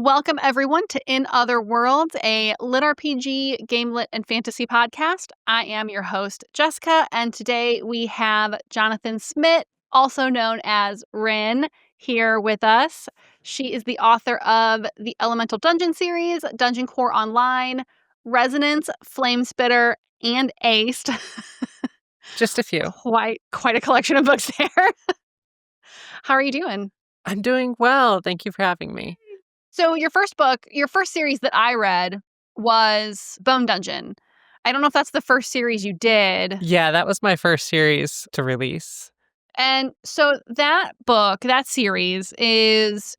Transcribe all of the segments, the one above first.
Welcome, everyone, to In Other Worlds, a LitRPG, game lit, and fantasy podcast. I am your host, Jessica, and today we have Jonathan Smidt, also known as Rin, here with us. She is the author of the Elemental Dungeon series, Dungeon Core Online, Resonance, Flamespitter, and Aced. Just a few. Quite a collection of books there. How are you doing? I'm doing well. Thank you for having me. So your first series that I read was Bone Dungeon. I don't know if that's the first series you did. Yeah, that was my first series to release. And so that series is,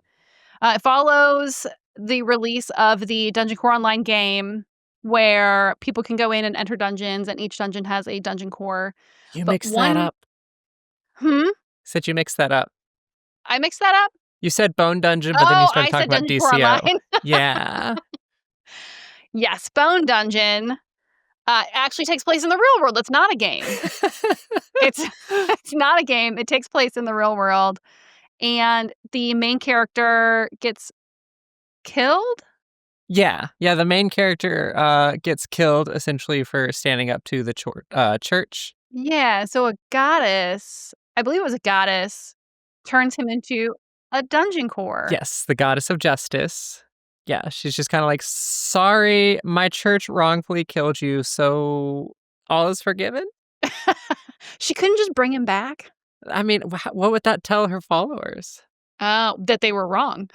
it follows the release of the Dungeon Core Online game where people can go in and enter dungeons, and each dungeon has a dungeon core. You mixed that up. Said you mixed that up. I mixed that up? You said Bone Dungeon, but then you started talking about DCO. Yeah. Yes, Bone Dungeon actually takes place in the real world. It's not a game. It's not a game. It takes place in the real world. And the main character gets killed? Yeah. The main character gets killed essentially for standing up to the church. Yeah, so a goddess, I believe it was a goddess, turns him into a dungeon core. Yes, the goddess of justice. Yeah, she's just kind of like, sorry, my church wrongfully killed you, so all is forgiven? She couldn't just bring him back? I mean, what would that tell her followers? That they were wrong.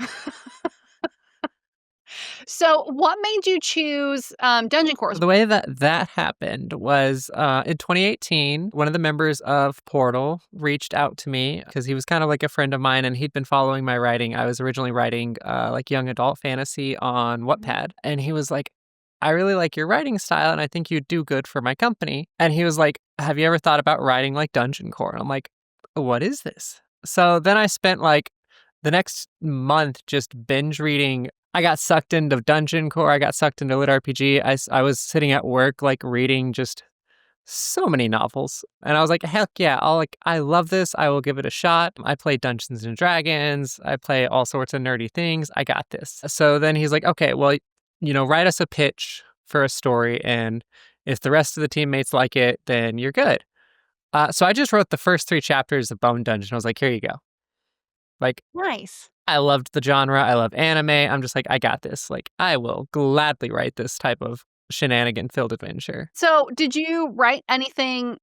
So what made you choose Dungeon Cores? The way that happened was in 2018, one of the members of Portal reached out to me because he was kind of like a friend of mine and he'd been following my writing. I was originally writing like young adult fantasy on Wattpad. And he was like, I really like your writing style and I think you'd do good for my company. And he was like, have you ever thought about writing like Dungeon Core? And I'm like, what is this? So then I spent like the next month just binge reading. I got sucked into Dungeon Core. I got sucked into LitRPG. I was sitting at work, like reading just so many novels. And I was like, heck yeah, I love this. I will give it a shot. I play Dungeons and Dragons. I play all sorts of nerdy things. I got this. So then he's like, okay, well, write us a pitch for a story. And if the rest of the teammates like it, then you're good. So I just wrote the first 3 chapters of Bone Dungeon. I was like, here you go. Like, nice. I loved the genre. I love anime. I'm just like, I got this. Like, I will gladly write this type of shenanigan-filled adventure. So did you write anything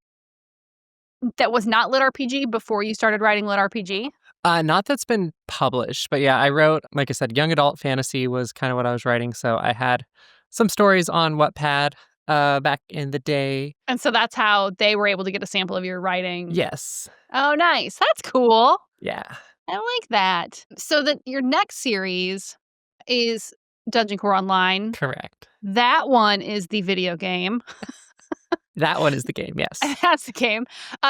that was not LitRPG before you started writing LitRPG? Not that's been published, but yeah, I wrote, like I said, young adult fantasy was kind of what I was writing. So I had some stories on Wattpad back in the day. And so that's how they were able to get a sample of your writing? Yes. Oh, nice. That's cool. Yeah. I like that. So your next series is Dungeon Core Online. Correct. That one is the video game. That one is the game, yes. That's the game.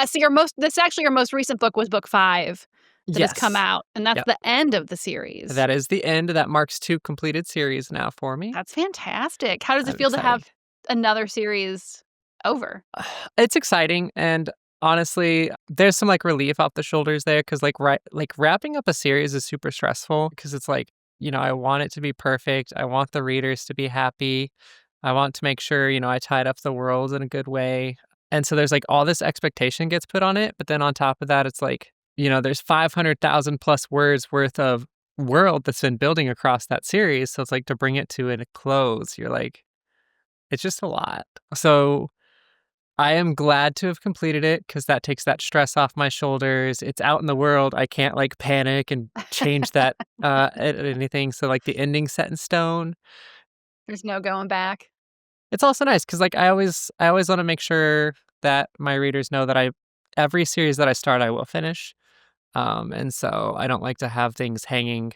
So your most recent book was book 5 that has come out, and that's the end of the series. That is the end. That marks 2 completed series now for me. That's fantastic. How does it feel to have another series over? It's exciting, and honestly, there's some like relief off the shoulders there because like wrapping up a series is super stressful because it's like, I want it to be perfect. I want the readers to be happy. I want to make sure, I tied up the world in a good way. And so there's like all this expectation gets put on it. But then on top of that, it's like, there's 500,000 plus words worth of world that's been building across that series. So it's like to bring it to a close, you're like, it's just a lot. So I am glad to have completed it because that takes that stress off my shoulders. It's out in the world. I can't like panic and change that at anything. So like the ending's set in stone. There's no going back. It's also nice because like I always want to make sure that my readers know that every series that I start I will finish. And so I don't like to have things hanging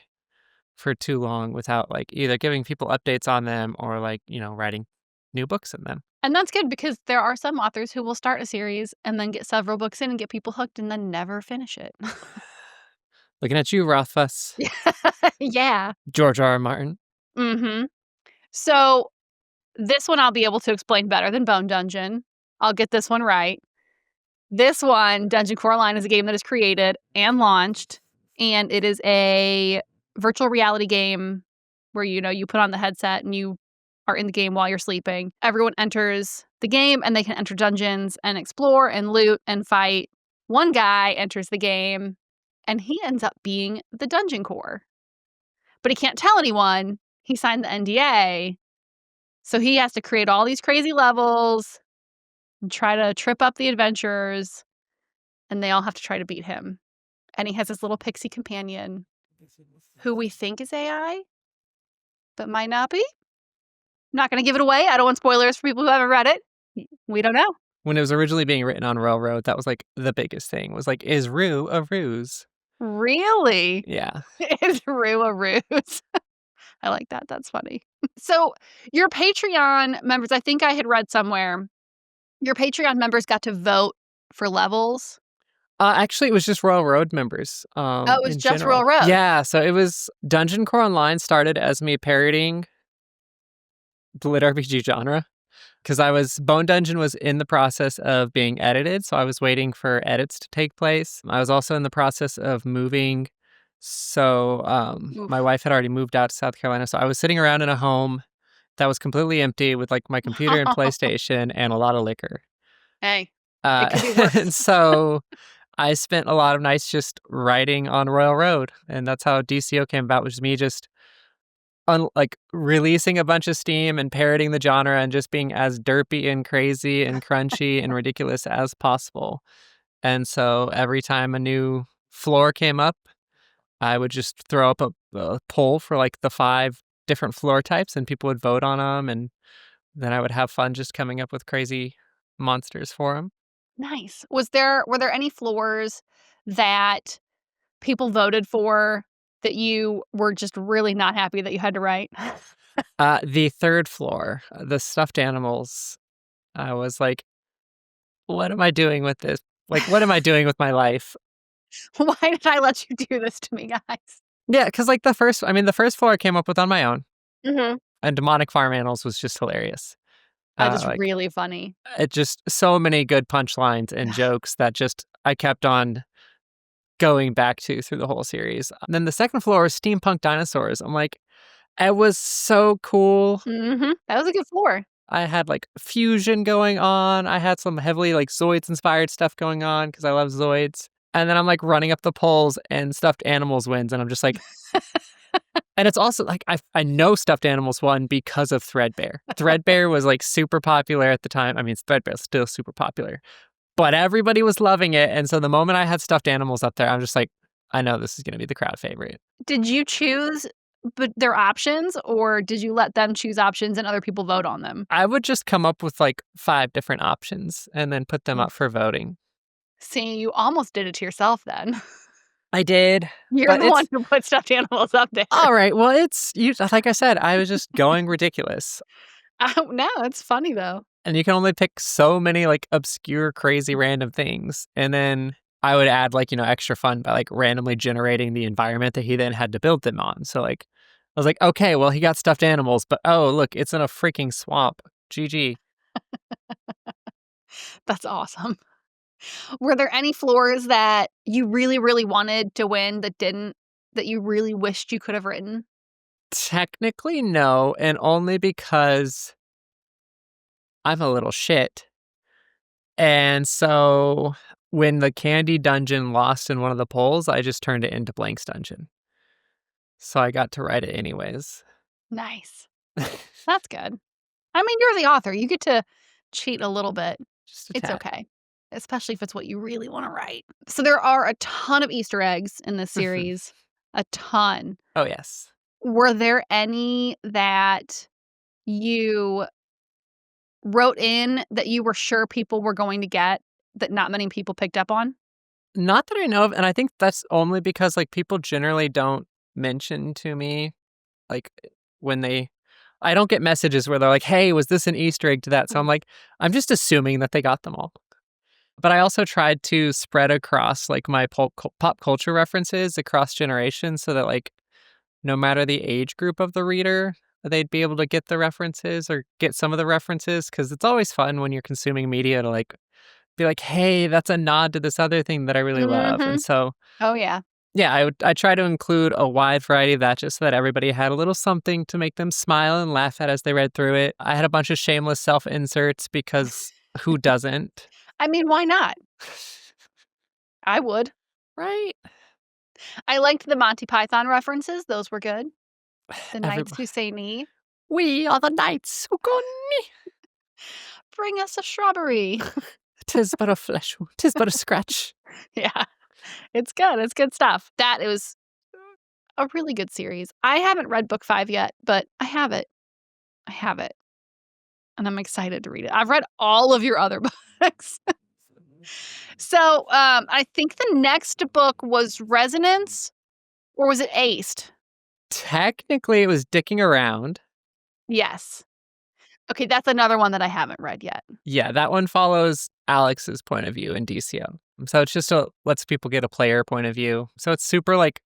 for too long without like either giving people updates on them or like, writing new books in them. And that's good because there are some authors who will start a series and then get several books in and get people hooked and then never finish it. Looking at you, Rothfuss. Yeah. George R. R. Martin. Mm-hmm. So this one I'll be able to explain better than Bone Dungeon. I'll get this one right. This one, Dungeon Core Online, is a game that is created and launched, and it is a virtual reality game where, you put on the headset and you are in the game while you're sleeping. Everyone enters the game and they can enter dungeons and explore and loot and fight. One guy enters the game and he ends up being the dungeon core. But he can't tell anyone. He signed the NDA. So he has to create all these crazy levels and try to trip up the adventurers. And they all have to try to beat him. And he has his little pixie companion who we think is AI, but might not be. Not going to give it away. I don't want spoilers for people who haven't read it. We don't know. When it was originally being written on Railroad, that was like the biggest thing. Was like, is Rue a ruse? Really? Yeah. Is Rue a ruse? I like that. That's funny. So your Patreon members, I think I had read somewhere, your Patreon members got to vote for levels. Actually, it was just Royal Road members. Oh, it was in just general. Royal Road. Yeah, so it was Dungeon Core Online started as me parodying the LitRPG genre because Bone Dungeon was in the process of being edited, so I was waiting for edits to take place. I was also in the process of moving, so my wife had already moved out to South Carolina, so I was sitting around in a home that was completely empty with like my computer and PlayStation and a lot of liquor. Hey, it could be worse. And so I spent a lot of nights just writing on Royal Road, and that's how DCO came about, which was me just releasing a bunch of steam and parroting the genre and just being as derpy and crazy and crunchy and ridiculous as possible. And so every time a new floor came up, I would just throw up a poll for like the 5 different floor types, and people would vote on them, and then I would have fun just coming up with crazy monsters for them. Nice. Were there any floors that people voted for that you were just really not happy that you had to write? The 3rd floor, the stuffed animals, I was like, what am I doing with this? Like, what am I doing with my life? Why did I let you do this to me, guys? Yeah, because like the first floor I came up with on my own, Mm-hmm. and demonic farm animals was just hilarious. That is really funny. It just so many good punchlines and jokes that just I kept on going back to through the whole series. And then the 2nd floor is steampunk dinosaurs. I'm like, it was so cool. Mm-hmm. That was a good floor. I had like fusion going on. I had some heavily like Zoids inspired stuff going on because I love Zoids. And then I'm like running up the poles and stuffed animals wins. And I'm just like, and it's also like, I know stuffed animals won because of Threadbare. Threadbare was like super popular at the time. I mean, Threadbare's still super popular, but everybody was loving it. And so the moment I had stuffed animals up there, I'm just like, I know this is going to be the crowd favorite. Did you choose their options, or did you let them choose options and other people vote on them? I would just come up with like 5 different options and then put them up for voting. See, you almost did it to yourself then. I did. You're the one who put stuffed animals up there. All right. Well, like I said, I was just going ridiculous. No, it's funny though. And you can only pick so many like obscure, crazy, random things. And then I would add like, extra fun by like randomly generating the environment that he then had to build them on. So like, I was like, okay, well, he got stuffed animals, but oh, look, it's in a freaking swamp. GG. That's awesome. Were there any floors that you really, really wanted to win that you really wished you could have written? Technically, no. And only because I'm a little shit. And so when the Candy Dungeon lost in one of the polls, I just turned it into Blank's Dungeon. So I got to write it anyways. Nice. That's good. I mean, you're the author. You get to cheat a little bit. Just a It's tad. okay. Especially if it's what you really want to write. So there are a ton of Easter eggs in this series. A ton. Oh, yes. Were there any that you wrote in that you were sure people were going to get that not many people picked up on? Not that I know of, and I think that's only because like people generally don't mention to me like when I don't get messages where they're like, hey, was this an Easter egg to that? So I'm like, I'm just assuming that they got them all. But I also tried to spread across like my pop culture references across generations so that like no matter the age group of the reader, they'd be able to get the references or get some of the references, because it's always fun when you're consuming media to like be like, hey, that's a nod to this other thing that I really love. And so oh yeah, Yeah, I try to include a wide variety of that just so that everybody had a little something to make them smile and laugh at as they read through it. I had a bunch of shameless self-inserts because who doesn't? I mean, why not? I would. Right? I liked the Monty Python references. Those were good. The Knights Everybody. Who Say Knee. We are the knights who go Bring us a shrubbery. "'Tis but a flesh wound, 'tis but a scratch." Yeah. It's good. It's good stuff. It was a really good series. I haven't read book 5 yet, but I have it. I have it. And I'm excited to read it. I've read all of your other books. So, I think the next book was Resonance, or was it Aced? Technically, it was Dicking Around. Yes. Okay, that's another one that I haven't read yet. Yeah, that one follows Alex's point of view in DCO. So it's just lets people get a player point of view. So it's super, like,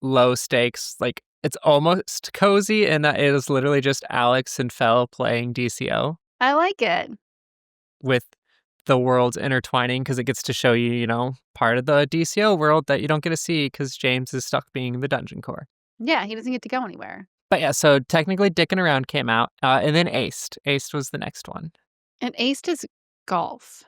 low stakes. Like, it's almost cozy in that it is literally just Alex and Fel playing DCO I like it. with the worlds intertwining because it gets to show you, part of the DCO world that you don't get to see because James is stuck being the dungeon core. Yeah, he doesn't get to go anywhere. But yeah, so technically Dickin' Around came out, and then Aced. Aced was the next one. And Aced is golf.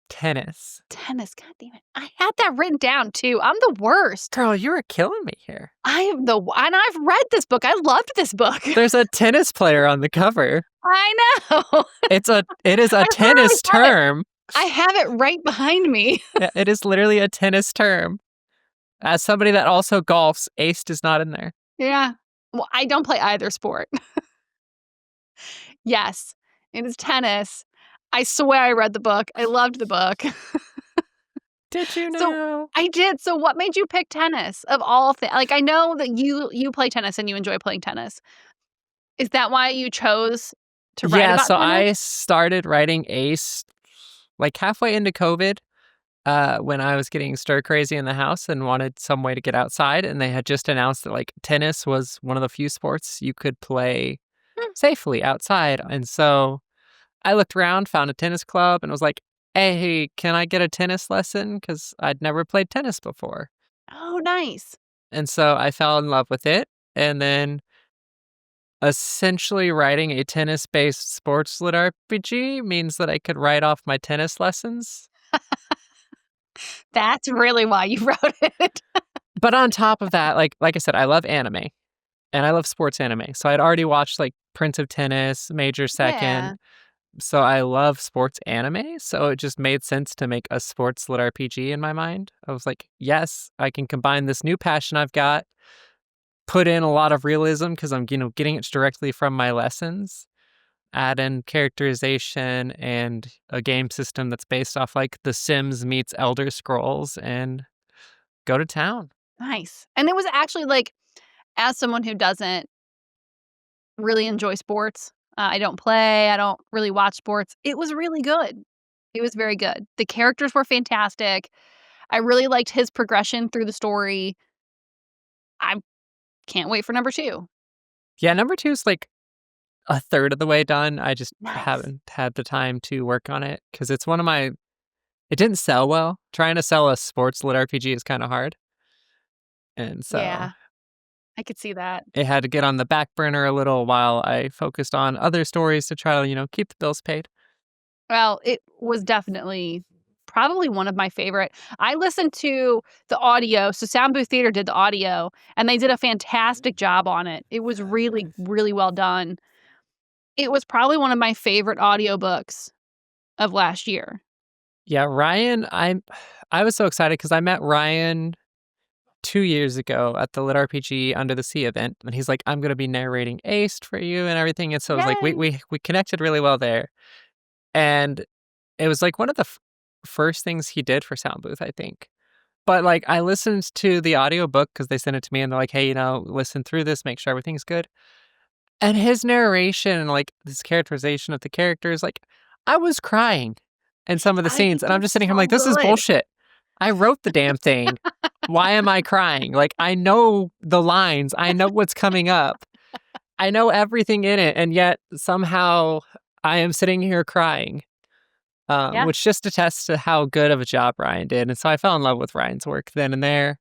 Tennis. Tennis, god damn it. I had that written down too. I'm the worst. Girl, you were killing me here. And I've read this book. I loved this book. There's a tennis player on the cover. I know. It is a tennis term. I have it right behind me. Yeah, it is literally a tennis term. As somebody that also golfs, Aced is not in there. Yeah. Well, I don't play either sport. Yes, it is tennis. I swear I read the book. I loved the book. Did you know? So I did. So what made you pick tennis of all things? Like, I know that you play tennis and you enjoy playing tennis. Is that why you chose to write about so tennis? I started writing Aced like halfway into COVID when I was getting stir crazy in the house and wanted some way to get outside. And they had just announced that like tennis was one of the few sports you could play safely outside. And so I looked around, found a tennis club, and was like, hey, can I get a tennis lesson? Because I'd never played tennis before. Oh, nice. And so I fell in love with it. And then essentially writing a tennis-based sports lit RPG means that I could write off my tennis lessons. That's really why you wrote it. But on top of that, like I said, I love anime. And I love sports anime. So I'd already watched like Prince of Tennis, Major Second. Yeah. So I love sports anime. So it just made sense to make a sports lit RPG in my mind. I was like, yes, I can combine this new passion I've got, put in a lot of realism because I'm, getting it directly from my lessons, add in characterization and a game system that's based off like The Sims meets Elder Scrolls and go to town. Nice. And it was actually like, as someone who doesn't really enjoy sports, I don't play, I don't really watch sports, it was really good. It was very good. The characters were fantastic. I really liked his progression through the story. I can't wait for number 2. Yeah, number 2 is like a third of the way done. I just Nice. haven't had the time to work on it because it's one of my. It didn't sell well. Trying to sell a sports lit RPG is kind of hard. And so Yeah, I could see that. it had to get on the back burner a little while I focused on other stories to try to, keep the bills paid. Well, it was definitely probably one of my favorite. I listened to the audio, so Sound Booth Theater did the audio, and they did a fantastic job on it. It was really, really well done. It was probably one of my favorite audiobooks of last year. Yeah, Ryan, I was so excited because I met Ryan 2 years ago at the LitRPG Under the Sea event, and he's like, I'm going to be narrating Aced for you and everything. And so it was like, Yay! we connected really well there. And it was like one of the first things he did for Sound Booth, I think. But like I listened to the audiobook because they sent it to me and they're like, hey, listen through this, make sure everything's good. And his narration and like this characterization of the characters, like I was crying in some of the I scenes. think And I'm just it's sitting here, I'm so like, this is good. bullshit. I wrote the damn thing. Why am I crying? Like I know the lines. I know what's coming up. I know everything in it. And yet somehow I am sitting here crying. Yeah. which just attests to how good of a job Ryan did. And so I fell in love with Ryan's work then and there.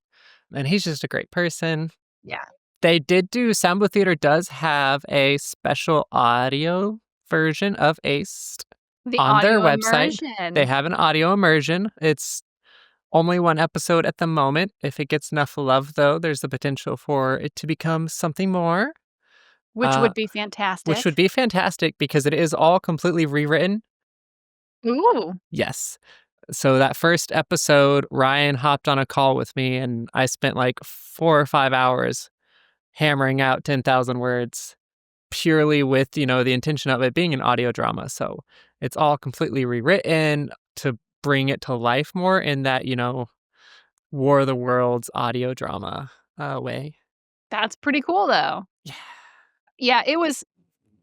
And he's just a great person. Yeah. They did do, Sound Blue Theater does have a special audio version of Aced The on their audio website. They immersion. have an audio immersion. It's only one episode at the moment. If it gets enough love, though, there's the potential for it to become something more. Which would be fantastic. Which would be fantastic because it is all completely rewritten. Ooh. Yes. So that first episode, Ryan hopped on a call with me and I spent like 4 or 5 hours hammering out 10,000 words purely with, the intention of it being an audio drama. So it's all completely rewritten to bring it to life more in that, War of the Worlds audio drama way. That's pretty cool, though. Yeah. Yeah, it was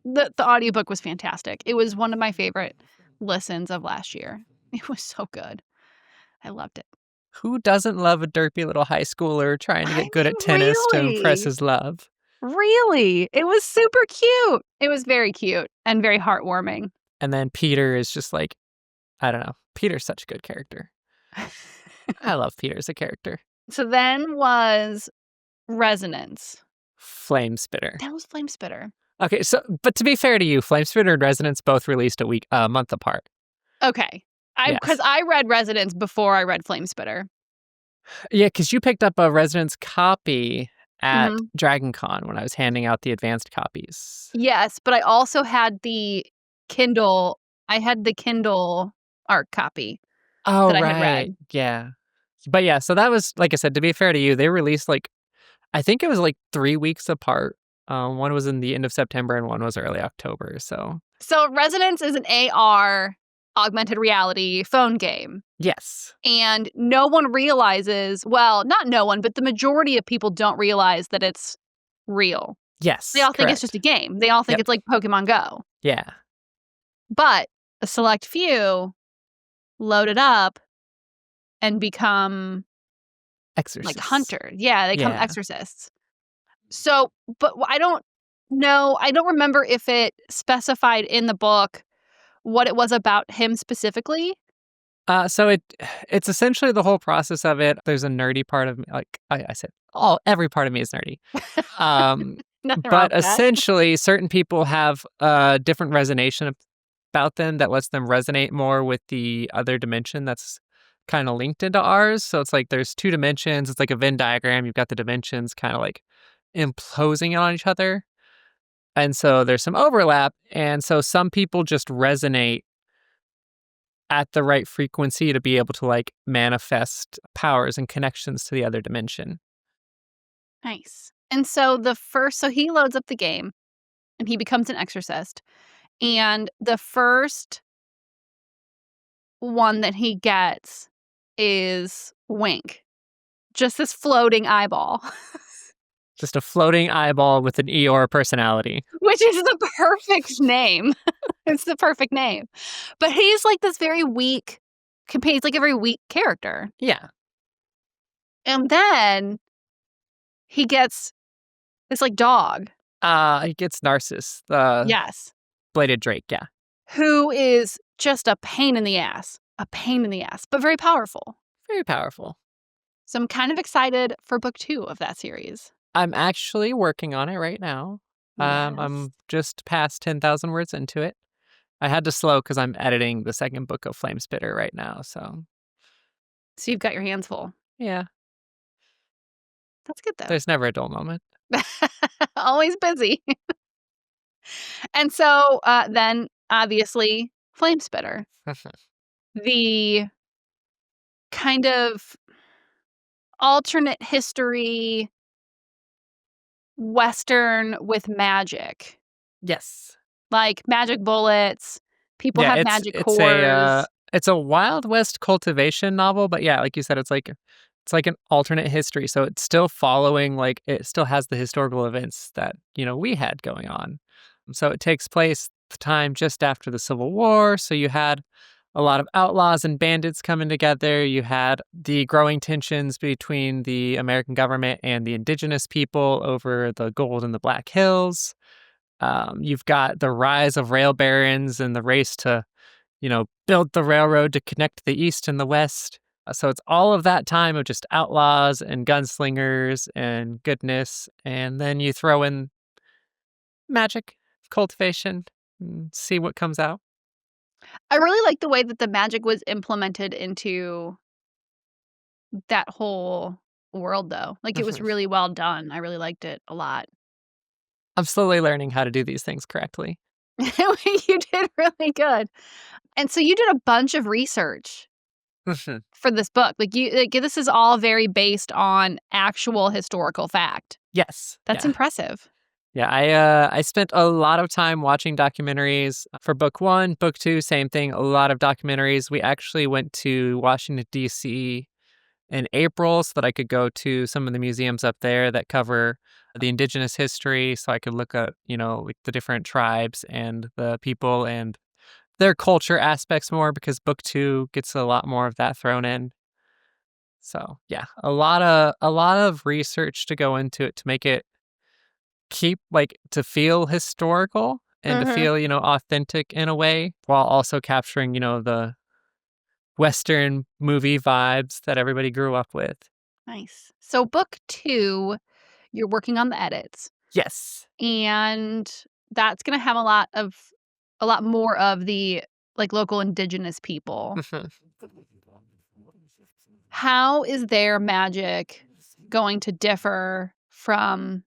the audiobook was fantastic. It was one of my favorite listens of last year. It was so good. I loved it. Who doesn't love a derpy little high schooler trying to get good at tennis to impress his love? Really? It was super cute. It was very cute and very heartwarming. And then Peter is just like, I don't know. Peter's such a good character. I love Peter as a character. So then was Resonance. Flamespitter. That was Flamespitter. Okay, so but to be fair to you, Flamespitter and Resonance both released a month apart. Okay. Because I read Resonance before I read Flamespitter. Yeah, because you picked up a Resonance copy at DragonCon when I was handing out the advanced copies. Yes, but I also had the Kindle. I had the Kindle art copy. Oh, that I right. had read. Yeah. But yeah, so that was, like I said, to be fair to you, they released I think it was 3 weeks apart. One was in the end of September and one was early October. So Resonance is an AR, augmented reality phone game. Yes. And no one realizes, well, not no one, but the majority of people don't realize that it's real. Yes. They all think it's just a game. They all think it's like Pokemon Go. Yeah. But a select few load it up and become exorcists. Like hunters. Yeah, they become exorcists. So, but I don't know. I don't remember if it specified in the book what it was about him specifically. So it's essentially the whole process of it. There's a nerdy part of me, like I said, every part of me is nerdy. But essentially, certain people have a different resonation about them that lets them resonate more with the other dimension that's kind of linked into ours. So it's like there's 2 dimensions. It's like a Venn diagram. You've got the dimensions kind of like imposing on each other. And so there's some overlap. And so some people just resonate at the right frequency to be able to manifest powers and connections to the other dimension. Nice. And so he loads up the game and he becomes an exorcist. And the first one that he gets is Wink. Just this floating eyeball. Just a floating eyeball with an Eeyore personality. Which is the perfect name. It's the perfect name. But he's this very weak, he's a very weak character. Yeah. And then he gets this dog. He gets Narcissus. Yes. Bladed Drake, yeah. Who is just a pain in the ass. A pain in the ass, but very powerful. Very powerful. So I'm kind of excited for book 2 of that series. I'm actually working on it right now. Yes. I'm just past 10,000 words into it. I had to slow because I'm editing the second book of Flamespitter right now, so you've got your hands full. Yeah. That's good, though. There's never a dull moment. Always busy. And so then, obviously, Flamespitter. The kind of alternate history Western with magic. Yes. Like magic bullets. People have magic cores. It's a Wild West cultivation novel, but yeah, like you said, it's like an alternate history. So it's still following, it still has the historical events that, we had going on. So it takes place the time just after the Civil War. So you had a lot of outlaws and bandits coming together. You had the growing tensions between the American government and the indigenous people over the gold in the Black Hills. You've got the rise of rail barons and the race to built the railroad to connect the East and the West. So it's all of that time of just outlaws and gunslingers and goodness. And then you throw in magic, cultivation, and see what comes out. I really like the way that the magic was implemented into that whole world, though. Like, it was Mhm. really well done. I really liked it a lot. I'm slowly learning how to do these things correctly. You did really good. And so you did a bunch of research Mhm. for this book. This is all very based on actual historical fact. Yes. That's Yeah. impressive. Yeah, I spent a lot of time watching documentaries for book 1, book 2, same thing, a lot of documentaries. We actually went to Washington, D.C. in April so that I could go to some of the museums up there that cover the indigenous history, so I could look at, like the different tribes and the people and their culture aspects more because book 2 gets a lot more of that thrown in. So, yeah, a lot of research to go into it to make it to feel historical and to Mhm. feel, authentic in a way while also capturing, the Western movie vibes that everybody grew up with. Nice. So book 2, you're working on the edits, Yes. and that's gonna have a lot more of the, like, local indigenous people. Mhm. How is their magic going to differ from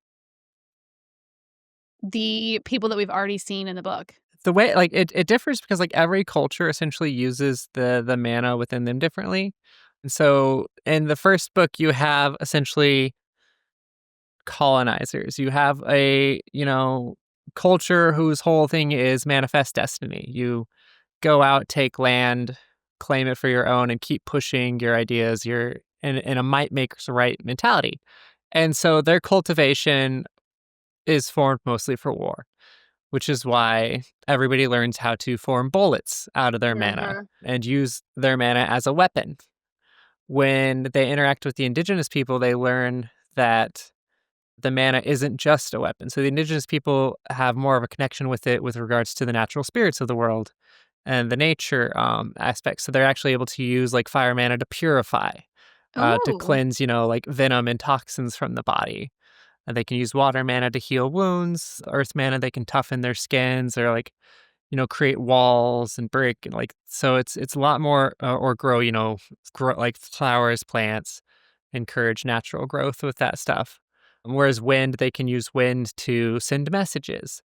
the people that we've already seen in the book? The way it differs because every culture essentially uses the mana within them differently. And so in the first book you have essentially colonizers. You have a, culture whose whole thing is manifest destiny. You go out, take land, claim it for your own, and keep pushing your ideas. You're in a might makes right mentality. And so their cultivation is formed mostly for war, which is why everybody learns how to form bullets out of their mana Mhm. and use their mana as a weapon. When they interact with the indigenous people, they learn that the mana isn't just a weapon. So the indigenous people have more of a connection with it with regards to the natural spirits of the world and the nature aspects. So they're actually able to use fire mana to purify, to Ooh. cleanse, venom and toxins from the body. And they can use water mana to heal wounds. Earth mana, they can toughen their skins or create walls and brick and so it's a lot more or grow, grow flowers, plants, encourage natural growth with that stuff. Whereas wind, they can use wind to send messages,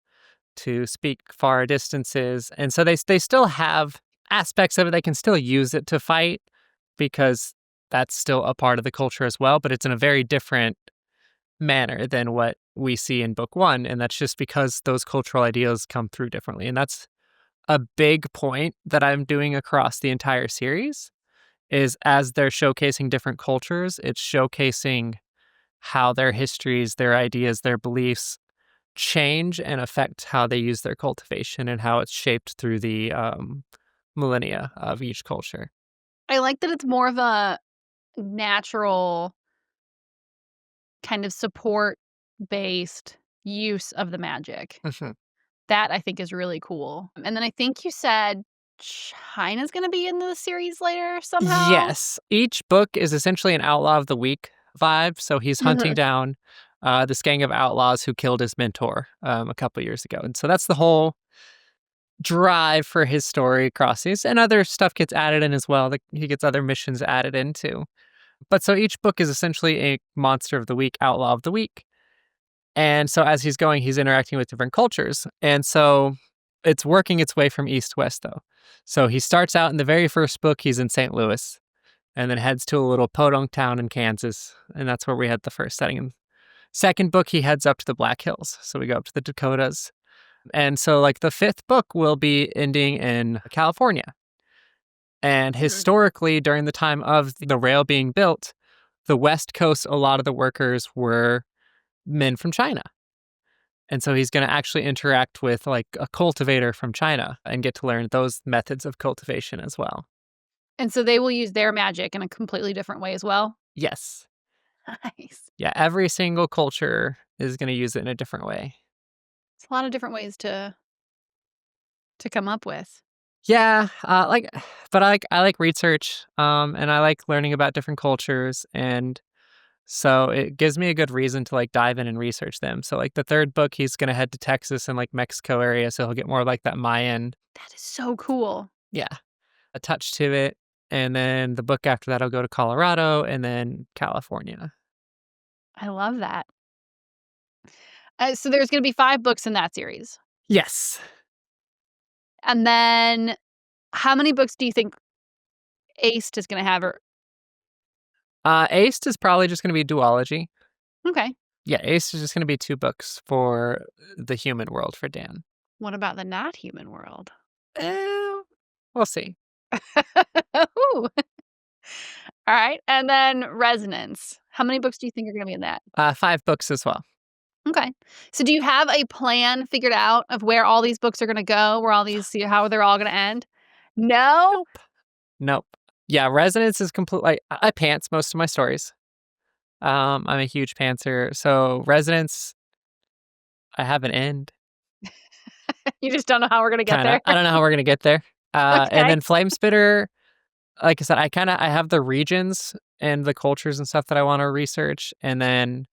to speak far distances. And so they still have aspects of it. They can still use it to fight because that's still a part of the culture as well, but it's in a very different manner than what we see in book 1. And that's just because those cultural ideals come through differently. And that's a big point that I'm doing across the entire series is as they're showcasing different cultures, it's showcasing how their histories, their ideas, their beliefs change and affect how they use their cultivation and how it's shaped through the millennia of each culture. I like that it's more of a natural kind of support-based use of the magic. Mhm. That I think is really cool. And then I think you said China's gonna be in the series later somehow? Yes. Each book is essentially an Outlaw of the Week vibe. So he's hunting Mhm. down this gang of outlaws who killed his mentor a couple years ago. And so that's the whole drive for his story across these. And other stuff gets added in as well. He gets other missions added into. But so each book is essentially a monster of the week, outlaw of the week. And so as he's going, he's interacting with different cultures. And so it's working its way from east to west, though. So he starts out in the very first book, he's in St. Louis, and then heads to a little podunk town in Kansas. And that's where we had the first setting. In second book, he heads up to the Black Hills. So we go up to the Dakotas. And so, the fifth book will be ending in California. And Mhm. historically, during the time of the rail being built, the West Coast, a lot of the workers were men from China. And so he's going to actually interact with a cultivator from China and get to learn those methods of cultivation as well. And so they will use their magic in a completely different way as well? Yes. Nice. Yeah, every single culture is going to use it in a different way. It's a lot of different ways to come up with. Yeah, but I like research, and I like learning about different cultures, and so it gives me a good reason to like dive in and research them. So like the third book, he's gonna head to Texas and like Mexico area, so he'll get more like that Mayan, That is so cool. yeah, a touch to it. And then the book after that, I'll go to Colorado and then California. I love that. So there's gonna be 5 books in that series. Yes. And then how many books do you think Aced is gonna have? Or Aced is probably just gonna be duology. okay. Yeah, Aced is just gonna be 2 books for the human world for Dan. What about the not human world? Eh, we'll see. Ooh. Alright, and then Resonance. How many books do you think are gonna be in that? 5 books as well. Okay. So do you have a plan figured out of where all these books are gonna go, where all these how they're all gonna end? No? Nope. Nope. Yeah, Resonance is complete. Like I pants most of my stories. I'm a huge pantser, so Resonance, I have an end. You just don't know how we're gonna get Kinda. there? I don't know how we're gonna get there. And Okay. then Flamespitter, like I said, I have the regions and the cultures and stuff that I want to research, and then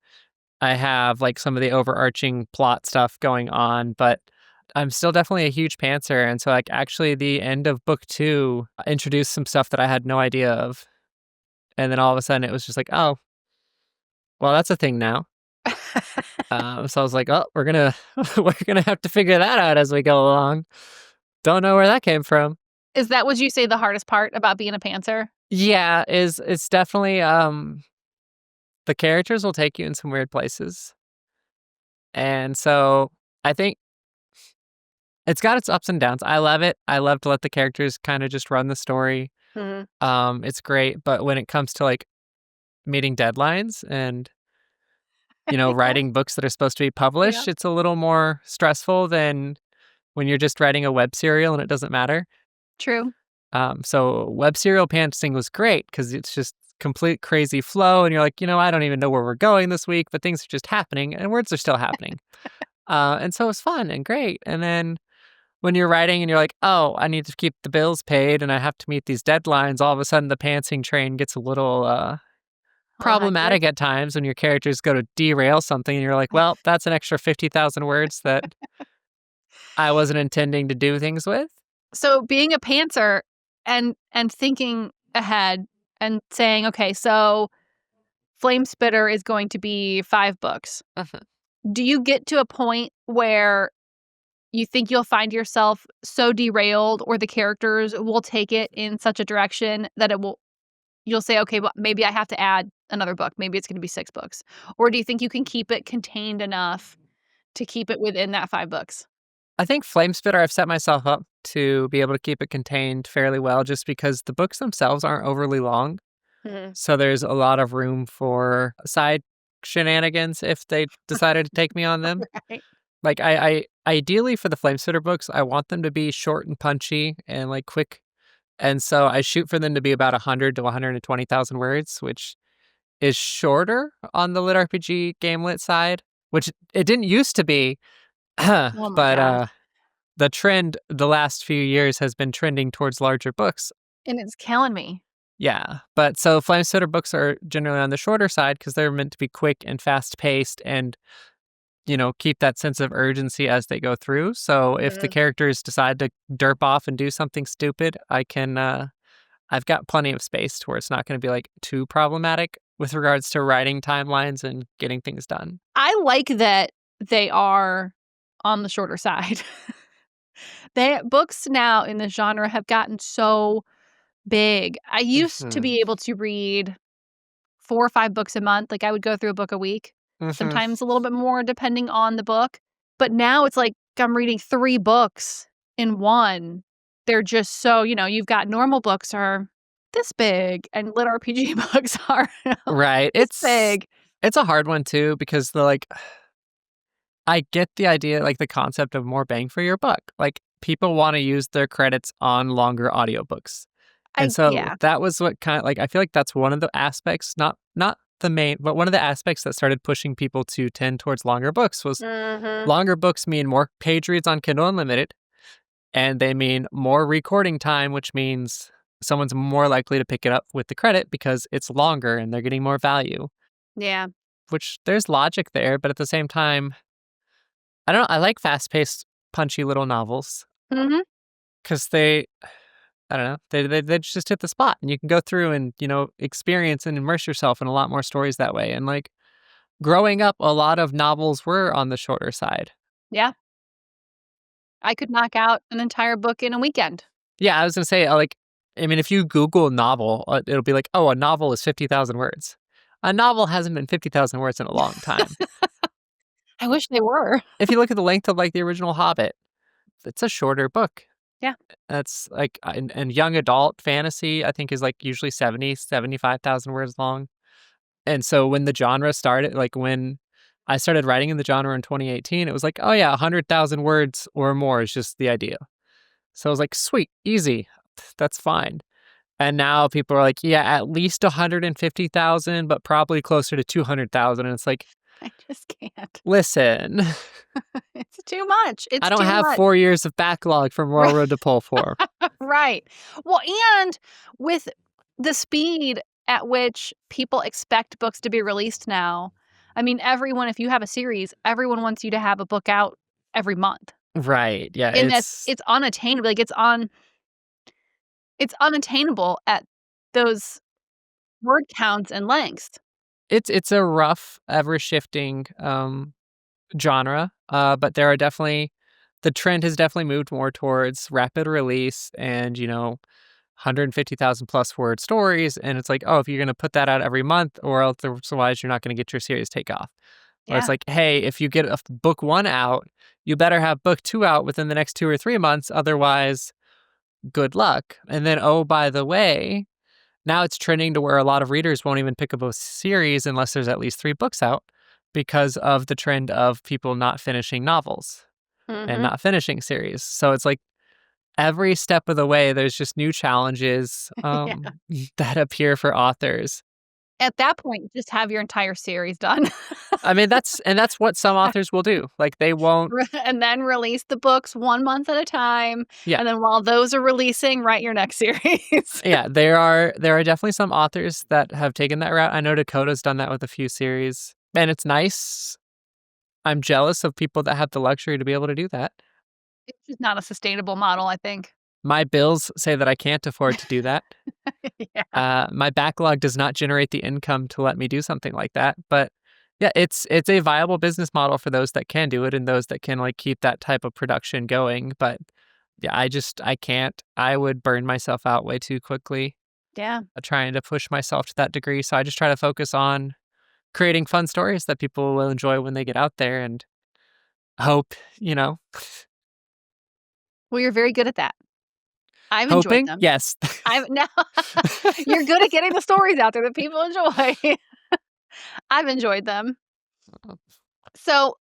I have like some of the overarching plot stuff going on, but I'm still definitely a huge pantser, and so like actually the end of book 2 introduced some stuff that I had no idea of, and then all of a sudden it was just like, oh, well, that's a thing now. So I was like, oh, we're gonna we're gonna have to figure that out as we go along. Don't know where that came from. Is that would you say the hardest part about being a pantser? Yeah, is it's definitely the characters will take you in some weird places, and so I think it's got its ups and downs. I love it. I love to let the characters kind of just run the story. Mhm. It's great, but when it comes to like meeting deadlines and Yeah, writing books that are supposed to be yeah. published, it's a little more stressful than when you're just writing a web serial and it doesn't matter. True. So web serial pantsing was great because it's just complete crazy flow, and you're like, I don't even know where we're going this week, but things are just happening, and words are still happening. And so it's fun and great. And then when you're writing and you're like, oh, I need to keep the bills paid and I have to meet these deadlines, all of a sudden the pantsing train gets a little A little hectic. problematic at times when your characters go to derail something and you're like, well, that's an extra 50,000 words that I wasn't intending to do things with. So being a pantser and thinking ahead and saying, "Okay, so Flamespitter is going to be 5 books." Uh-huh. Do you get to a point where you think you'll find yourself so derailed or the characters will take it in such a direction that you'll say, "Okay, well, maybe I have to add another book. Maybe it's gonna be 6 books." Or do you think you can keep it contained enough to keep it within that 5 books? I think Flamespitter, I've set myself up to be able to keep it contained fairly well just because the books themselves aren't overly long. Mhm. So there's a lot of room for side shenanigans if they decided to take me on them. Right. Like I ideally for the Flamespitter books, I want them to be short and punchy and like quick. And so I shoot for them to be about 100 to 120,000 words, which is shorter on the LitRPG gamelit side, which it didn't used to be. Oh my But gosh. the trend the last few years has been trending towards larger books. And it's killing me. Yeah. But so Flamespitter books are generally on the shorter side because they're meant to be quick and fast paced and keep that sense of urgency as they go through. So if the Mhm. characters decide to derp off and do something stupid, I've got plenty of space to where it's not going to be like too problematic with regards to writing timelines and getting things done. I like that they are on the shorter side. They books now in the genre have gotten so big. I used to Mhm. be able to read 4 or 5 books a month, like, I would go through a book a week, Mhm. sometimes a little bit more depending on the book, but now it's like I'm reading 3 books in one. They're just so you've got normal books are this big and lit RPG books are Right. this It's big. it's a hard one too because I get the idea, like the concept of more bang for your buck. Like people want to use their credits on longer audiobooks. And so Yeah. that was what kind of like I feel like that's one of the aspects, not the main, but one of the aspects that started pushing people to tend towards longer books was Mhm. longer books mean more page reads on Kindle Unlimited. And they mean more recording time, which means someone's more likely to pick it up with the credit because it's longer and they're getting more value, Yeah. which there's logic there. But at the same time, I don't know. I like fast paced, punchy little novels Mhm. because I don't know, they just hit the spot and you can go through and, experience and immerse yourself in a lot more stories that way. And like growing up, a lot of novels were on the shorter side. Yeah. I could knock out an entire book in a weekend. Yeah, I was gonna say, I mean, if you Google novel, it'll be like, oh, a novel is 50,000 words. A novel hasn't been 50,000 words in a long time. I wish they were. If you look at the length of like the original Hobbit, it's a shorter book. Yeah. That's like, and young adult fantasy, I think is like usually 75,000 words long. And so when the genre started, like when I started writing in the genre in 2018, it was like, oh yeah, 100,000 words or more is just the idea. So I was like, sweet, easy, that's fine. And now people are like, yeah, at least 150,000, but probably closer to 200,000. And it's like, I just can't. listen, It's too much. I It's don't too have much. 4 years of backlog from Right. Railroad to pull for. Right. Well, and with the speed at which people expect books to be released now, I mean, everyone, if you have a series, everyone wants you to have a book out every month. Right. Yeah. And it's unattainable. Like it's unattainable at those word counts and lengths. it's a rough, ever shifting genre. But there are definitely the trend has definitely moved more towards rapid release and, 150,000 plus word stories. And it's like, oh, if you're going to put that out every month or else otherwise you're not going to get your series take off. Or it's Yeah. like, hey, if you get book one out, you better have book two out within the next 2 or 3 months. Otherwise, good luck. And then, oh, by the way, now it's trending to where a lot of readers won't even pick up a series unless there's at least 3 books out because of the trend of people not finishing novels and Mhm. not finishing series. So it's like every step of the way, there's just new challenges Yeah. that appear for authors. At that point, just have your entire series done. I mean, that's what some authors will do. Like they won't. And then release the books 1 month at a time, Yeah, and then while those are releasing, write your next series. yeah. There are definitely some authors that have taken that route. I know Dakota's done that with a few series, and it's nice. I'm jealous of people that have the luxury to be able to do that. It's just not a sustainable model, I think. My bills say that I can't afford to do that. Yeah. My backlog does not generate the income to let me do something like that. But yeah, it's a viable business model for those that can do it and those that can like keep that type of production going. But yeah, I can't. I would burn myself out way too quickly Yeah. trying to push myself to that degree. So I just try to focus on creating fun stories that people will enjoy when they get out there and hope, Well, you're very good at that. I've enjoyed hoping. them. Yes. I've now you're good at getting the stories out there that people enjoy. I've enjoyed them. So,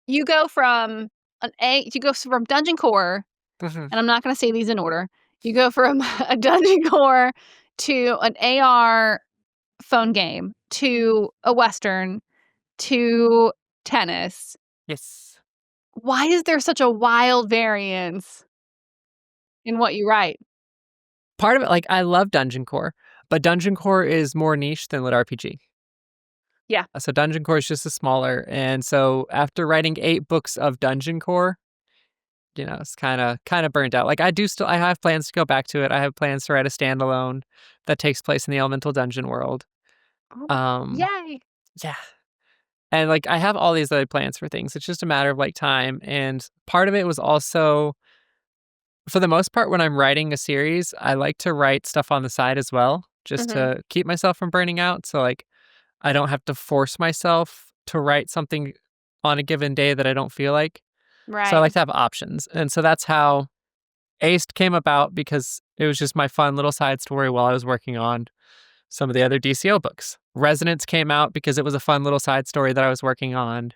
you go from dungeon core, Mhm. and I'm not gonna say these in order. You go from a dungeon core to an AR phone game, to a Western, to tennis. Yes. Why is there such a wild variance in what you write? Part of it, like, I love Dungeon Core, but Dungeon Core is more niche than LitRPG. Yeah. So Dungeon Core is just a smaller, and so after writing 8 books of Dungeon Core, it's kinda burnt out. Like, I have plans to go back to it. I have plans to write a standalone that takes place in the Elemental Dungeon world. Oh, Um, yay. yeah, and, like, I have all these other plans for things. It's just a matter of, like, time, and part of it was also for the most part, when I'm writing a series, I like to write stuff on the side as well, just Mhm. to keep myself from burning out. So, like, I don't have to force myself to write something on a given day that I don't feel like. So I Right. like to have options. And so that's how Aced came about because it was just my fun little side story while I was working on some of the other DCO books. Resonance came out because it was a fun little side story that I was working on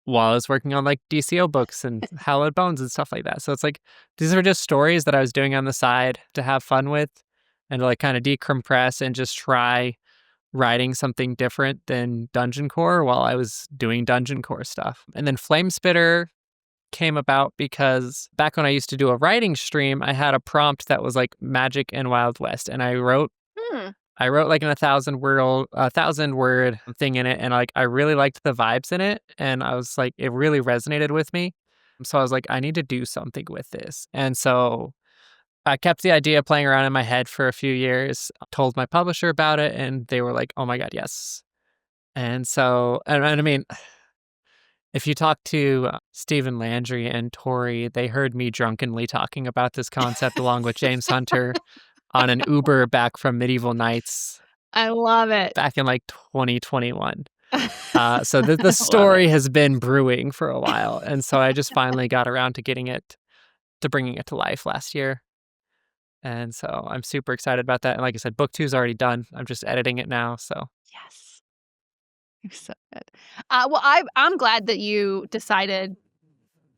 while I was working on like DCO books and Hallowed Bones and stuff like that. So it's like these are just stories that I was doing on the side to have fun with and to like kind of decompress and just try writing something different than Dungeon Core while I was doing Dungeon Core stuff. And then Flamespitter, came about because back when I used to do a writing stream, I had a prompt that was like magic and Wild West, and I wrote like an 1,000 word thing in it, and like I really liked the vibes in it, and I was like, it really resonated with me. So I was like, I need to do something with this, and so I kept the idea playing around in my head for a few years. Told my publisher about it, and they were like, "Oh my god, yes!" And so, and I mean, if you talk to Stephen Landry and Tori, they heard me drunkenly talking about this concept along with James Hunter on an Uber back from Medieval Nights I love it. back in like 2021. So I the love story it. has been brewing for a while, and so I just finally got around to bringing it to life last year. And so I'm super excited about that. And like I said, book 2 is already done. I'm just editing it now. So Yes. You're so good. Well, I'm glad that you decided